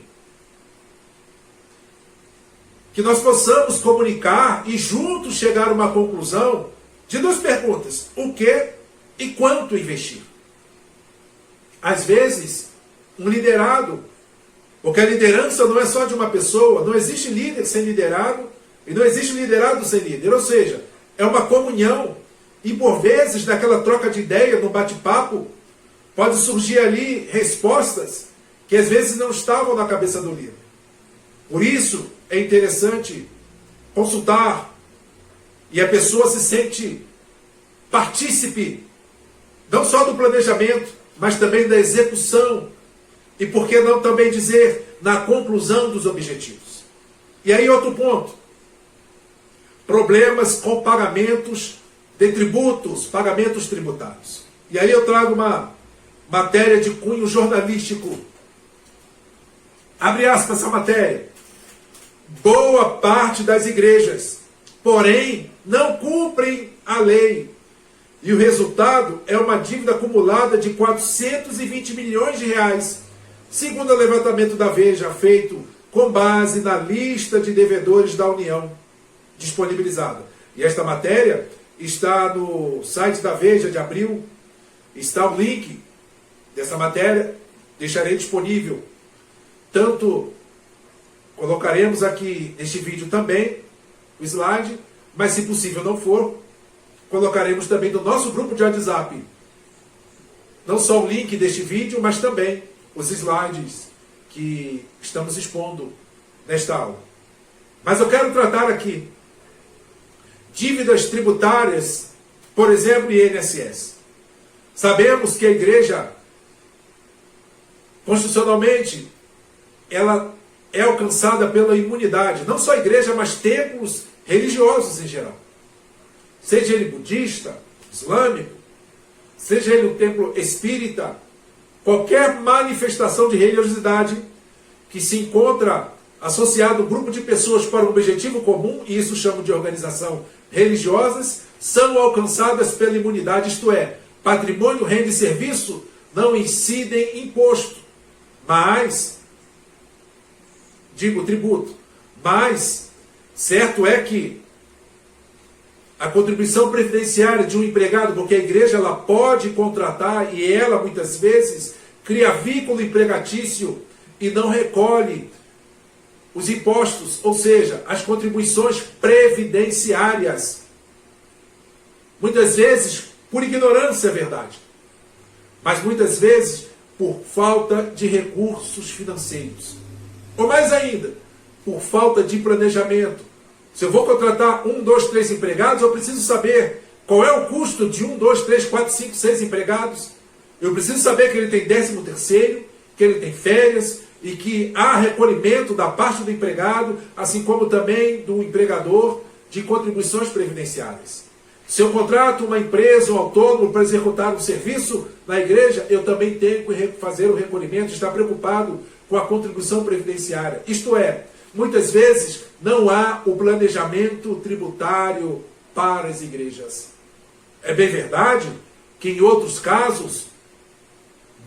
que nós possamos comunicar e juntos chegar a uma conclusão de duas perguntas: o que e quanto investir? Às vezes, um liderado, porque a liderança não é só de uma pessoa, não existe líder sem liderado, e não existe liderado sem líder. Ou seja, é uma comunhão, e por vezes, naquela troca de ideia, no bate-papo, pode surgir ali respostas que às vezes não estavam na cabeça do líder. Por isso, é interessante consultar, e a pessoa se sente partícipe, não só do planejamento, mas também da execução, e por que não também dizer, na conclusão dos objetivos. E aí outro ponto, problemas com pagamentos de tributos, pagamentos tributários. E aí eu trago uma matéria de cunho jornalístico. Abre aspas essa matéria. boa parte das igrejas, porém não cumprem a lei. E o resultado é uma dívida acumulada de 420 milhões de reais, segundo o levantamento da Veja, feito com base na lista de devedores da União, disponibilizada. E esta matéria está no site da Veja de abril, está o link dessa matéria, deixarei disponível. Tanto colocaremos aqui neste vídeo também o slide, mas se possível não for, colocaremos também no nosso grupo de WhatsApp, não só o link deste vídeo, mas também os slides que estamos expondo nesta aula. Mas eu quero tratar aqui dívidas tributárias, por exemplo, INSS. Sabemos que a igreja, constitucionalmente, ela é alcançada pela imunidade. Não só a igreja, mas templos religiosos em geral. Seja ele budista, islâmico, seja ele um templo espírita, qualquer manifestação de religiosidade que se encontra associado a um grupo de pessoas para um objetivo comum, e isso chama de organização religiosas, são alcançadas pela imunidade, isto é, patrimônio, renda e serviço não incidem imposto, mas, digo tributo, mas certo é que a contribuição previdenciária de um empregado, porque a igreja ela pode contratar e ela muitas vezes cria vínculo empregatício e não recolhe os impostos, ou seja, as contribuições previdenciárias. Muitas vezes por ignorância, é verdade, mas muitas vezes por falta de recursos financeiros. Ou mais ainda, por falta de planejamento. Se eu vou contratar 1, 2, 3 empregados, eu preciso saber qual é o custo de 1, 2, 3, 4, 5, 6 empregados. Eu preciso saber que ele tem 13º, que ele tem férias e que há recolhimento da parte do empregado, assim como também do empregador, de contribuições previdenciárias. Se eu contrato uma empresa, um autônomo para executar um serviço na igreja, eu também tenho que fazer o recolhimento, estar preocupado com a contribuição previdenciária. Isto é, muitas vezes não há o planejamento tributário para as igrejas. É bem verdade que em outros casos,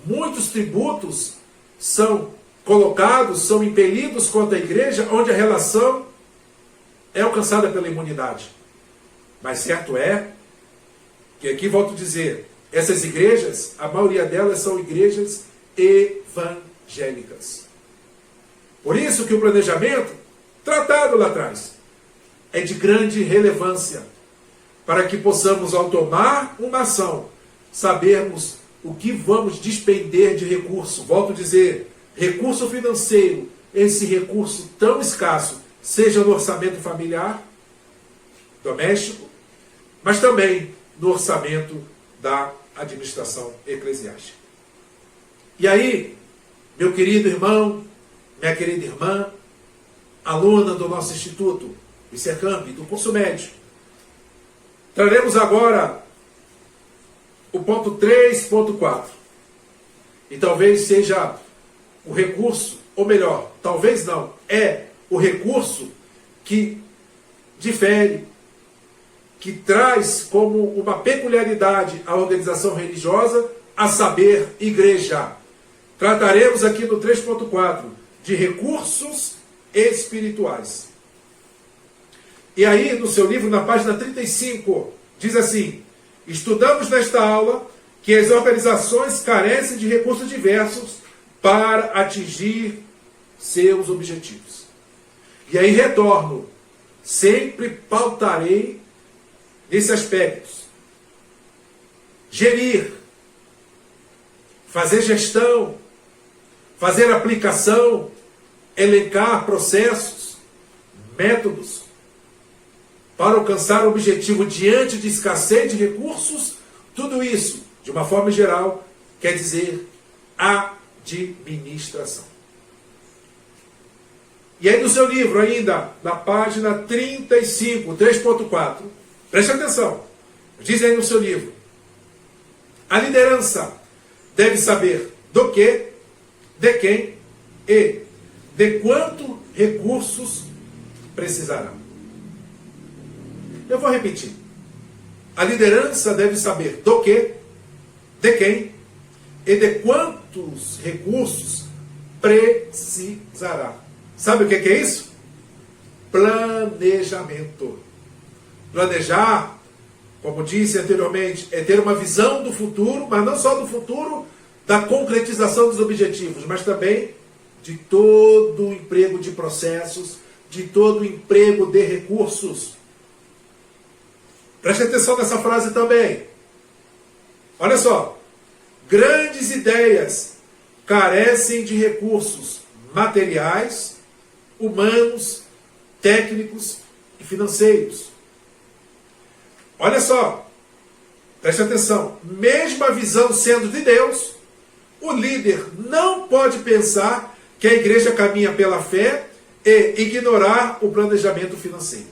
muitos tributos são colocados, são impelidos contra a igreja, onde a relação é alcançada pela imunidade. Mas certo é que, aqui volto a dizer, essas igrejas, a maioria delas são igrejas evangélicas. Por isso que o planejamento, tratado lá atrás, é de grande relevância, para que possamos, ao tomar uma ação, sabermos o que vamos despender de recurso. Volto a dizer, recurso financeiro, esse recurso tão escasso, seja no orçamento familiar, doméstico, mas também no orçamento da administração eclesiástica. E aí, meu querido irmão, minha querida irmã, aluna do nosso Instituto Vicercamp, do curso médio, traremos agora o ponto 3.4. E talvez seja o recurso, ou melhor, talvez não, é o recurso que difere, que traz como uma peculiaridade a organização religiosa, a saber, igreja. Trataremos aqui no 3.4 de recursos espirituais. E aí, no seu livro, na página 35, diz assim: estudamos nesta aula que as organizações carecem de recursos diversos para atingir seus objetivos. E aí retorno, sempre pautarei nesse aspecto. Gerir, fazer gestão, fazer aplicação, elencar processos, métodos, para alcançar o objetivo diante de escassez de recursos, tudo isso, de uma forma geral, quer dizer administração. E aí no seu livro ainda, na página 35, 3.4, preste atenção, diz aí no seu livro: a liderança deve saber do que, de quem e de quanto recursos precisará. Eu vou repetir. A liderança deve saber do que, de quem e de quantos recursos precisará. Sabe o que é isso? Planejamento. Planejar, como disse anteriormente, é ter uma visão do futuro, mas não só do futuro, da concretização dos objetivos, mas também de todo o emprego de processos, de todo o emprego de recursos. Preste atenção nessa frase também. Olha só. Grandes ideias carecem de recursos materiais, humanos, técnicos e financeiros. Olha só. Preste atenção. Mesmo a visão sendo de Deus, o líder não pode pensar que a igreja caminha pela fé e ignorar o planejamento financeiro.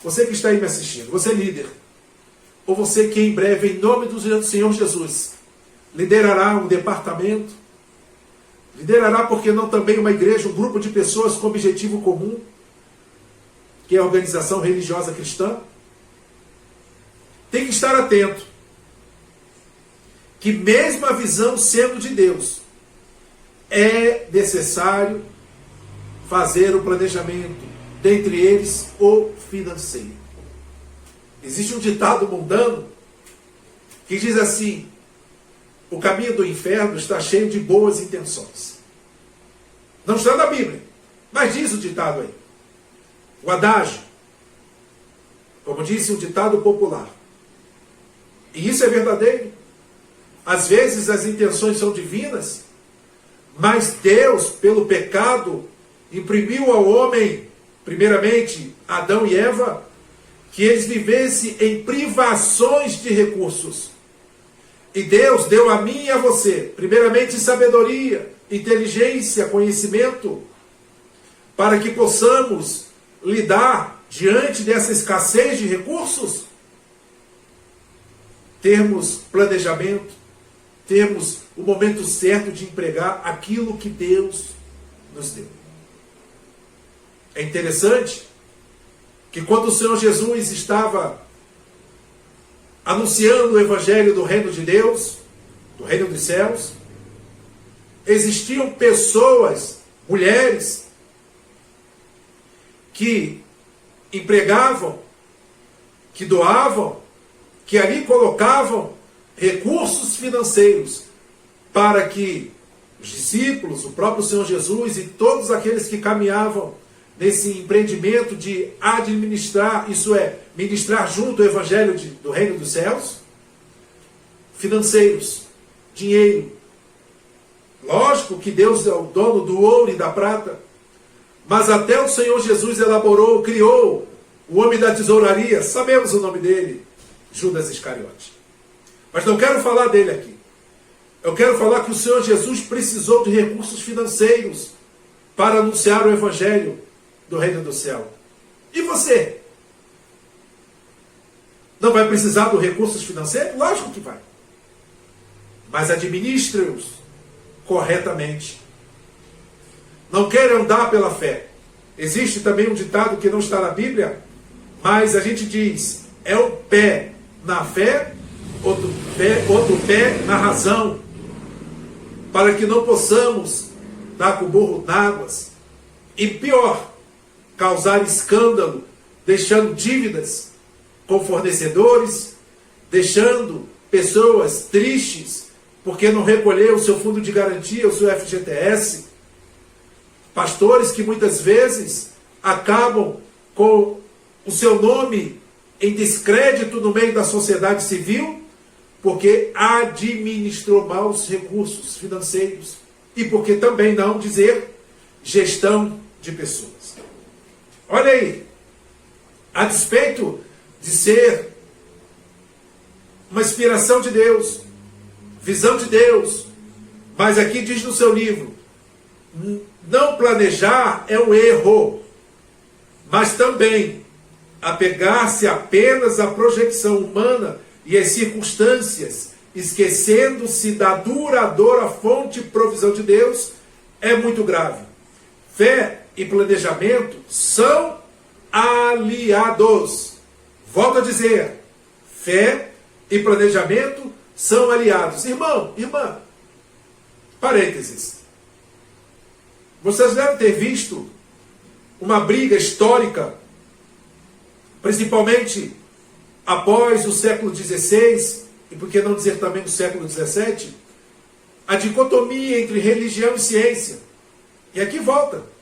Você que está aí me assistindo, você é líder, ou você que em breve, em nome do Senhor Jesus, liderará um departamento, liderará, porque não também uma igreja, um grupo de pessoas com objetivo comum, que é a organização religiosa cristã, tem que estar atento, que mesmo a visão sendo de Deus, é necessário fazer o planejamento, dentre eles o financeiro. Existe um ditado mundano que diz assim: o caminho do inferno está cheio de boas intenções. Não está na Bíblia, mas diz o ditado aí. O adágio, como disse um ditado popular. E isso é verdadeiro. Às vezes as intenções são divinas, mas Deus, pelo pecado, imprimiu ao homem, primeiramente Adão e Eva, que eles vivessem em privações de recursos. E Deus deu a mim e a você, primeiramente, sabedoria, inteligência, conhecimento, para que possamos lidar diante dessa escassez de recursos, termos planejamento, termos o momento certo de empregar aquilo que Deus nos deu. É interessante que quando o Senhor Jesus estava anunciando o evangelho do reino de Deus, do reino dos céus, existiam pessoas, mulheres, que empregavam, que doavam, que ali colocavam recursos financeiros para que os discípulos, o próprio Senhor Jesus e todos aqueles que caminhavam nesse empreendimento de administrar, isso é, ministrar junto o evangelho do reino dos céus, financeiros, dinheiro. Lógico que Deus é o dono do ouro e da prata, mas até o Senhor Jesus elaborou, criou o homem da tesouraria, sabemos o nome dele, Judas Iscariote. Mas não quero falar dele aqui. Eu quero falar que o Senhor Jesus precisou de recursos financeiros para anunciar o evangelho do reino do céu. E você? Não vai precisar dos recursos financeiros? Lógico que vai. Mas administre-os corretamente. Não queira andar pela fé. Existe também um ditado que não está na Bíblia, mas a gente diz, é o pé na fé, outro pé na razão, para que não possamos dar com o burro náguas. E pior, causar escândalo, deixando dívidas com fornecedores, deixando pessoas tristes porque não recolheu o seu fundo de garantia, o seu FGTS. Pastores que muitas vezes acabam com o seu nome em descrédito no meio da sociedade civil, porque administrou mal os recursos financeiros e porque também não dizer gestão de pessoas. Olha aí, a despeito de ser uma inspiração de Deus, visão de Deus, mas aqui diz no seu livro, não planejar é um erro, mas também apegar-se apenas à projeção humana e às circunstâncias, esquecendo-se da duradoura fonte de provisão de Deus, é muito grave. Fé e planejamento são aliados. Volto a dizer, fé e planejamento são aliados. Irmão, irmã, parênteses. Vocês devem ter visto uma briga histórica, principalmente após o século XVI, e por que não dizer também do século XVII, a dicotomia entre religião e ciência. E aqui volta.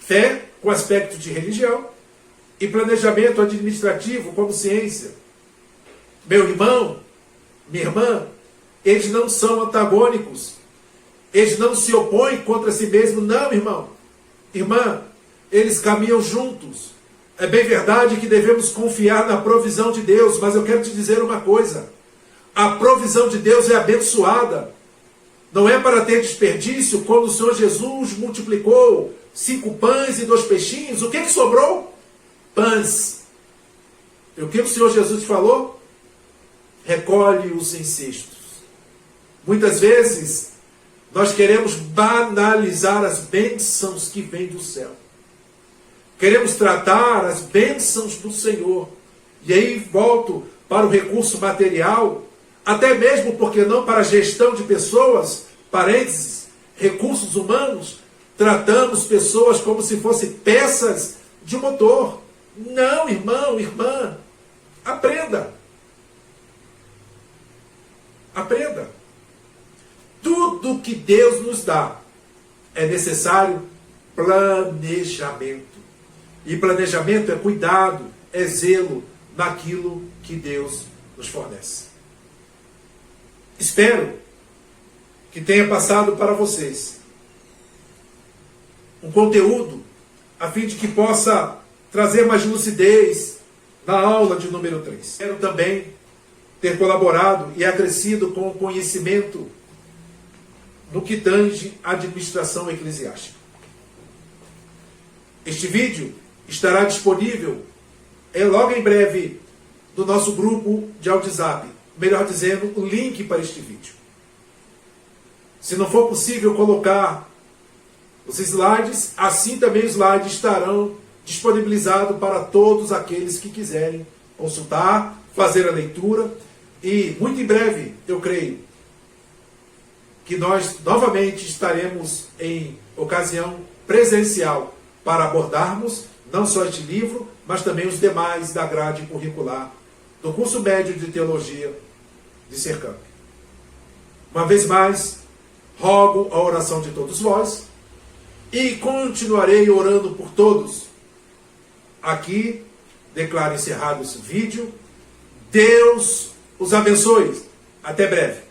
Fé com aspecto de religião e planejamento administrativo como ciência. Meu irmão, minha irmã, eles não são antagônicos. Eles não se opõem contra si mesmos, não, irmão. Irmã, eles caminham juntos. É bem verdade que devemos confiar na provisão de Deus, mas eu quero te dizer uma coisa. A provisão de Deus é abençoada. Não é para ter desperdício. Quando o Senhor Jesus multiplicou 5 pães e 2 peixinhos, o que sobrou? Pães. E o que o Senhor Jesus falou? Recolhe-os em cestos. Muitas vezes, nós queremos banalizar as bênçãos que vêm do céu. Queremos tratar as bênçãos do Senhor. E aí volto para o recurso material, até mesmo, porque não, para a gestão de pessoas, parênteses, recursos humanos. Tratamos pessoas como se fossem peças de motor. Não, irmão, irmã, aprenda. Aprenda. Tudo que Deus nos dá é necessário planejamento. E planejamento é cuidado, é zelo naquilo que Deus nos fornece. Espero que tenha passado para vocês um conteúdo a fim de que possa trazer mais lucidez na aula de número 3. Espero também ter colaborado e acrescido com o conhecimento no que tange à administração eclesiástica. Este vídeo estará disponível logo em breve no nosso grupo de WhatsApp. Melhor dizendo, o link para este vídeo. Se não for possível colocar os slides, assim também os slides estarão disponibilizados para todos aqueles que quiserem consultar, fazer a leitura. E muito em breve, eu creio, que nós novamente estaremos em ocasião presencial para abordarmos não só este livro, mas também os demais da grade curricular do curso médio de teologia de Sercamp. Uma vez mais, rogo a oração de todos vós e continuarei orando por todos. Aqui, declaro encerrado esse vídeo. Deus os abençoe. Até breve.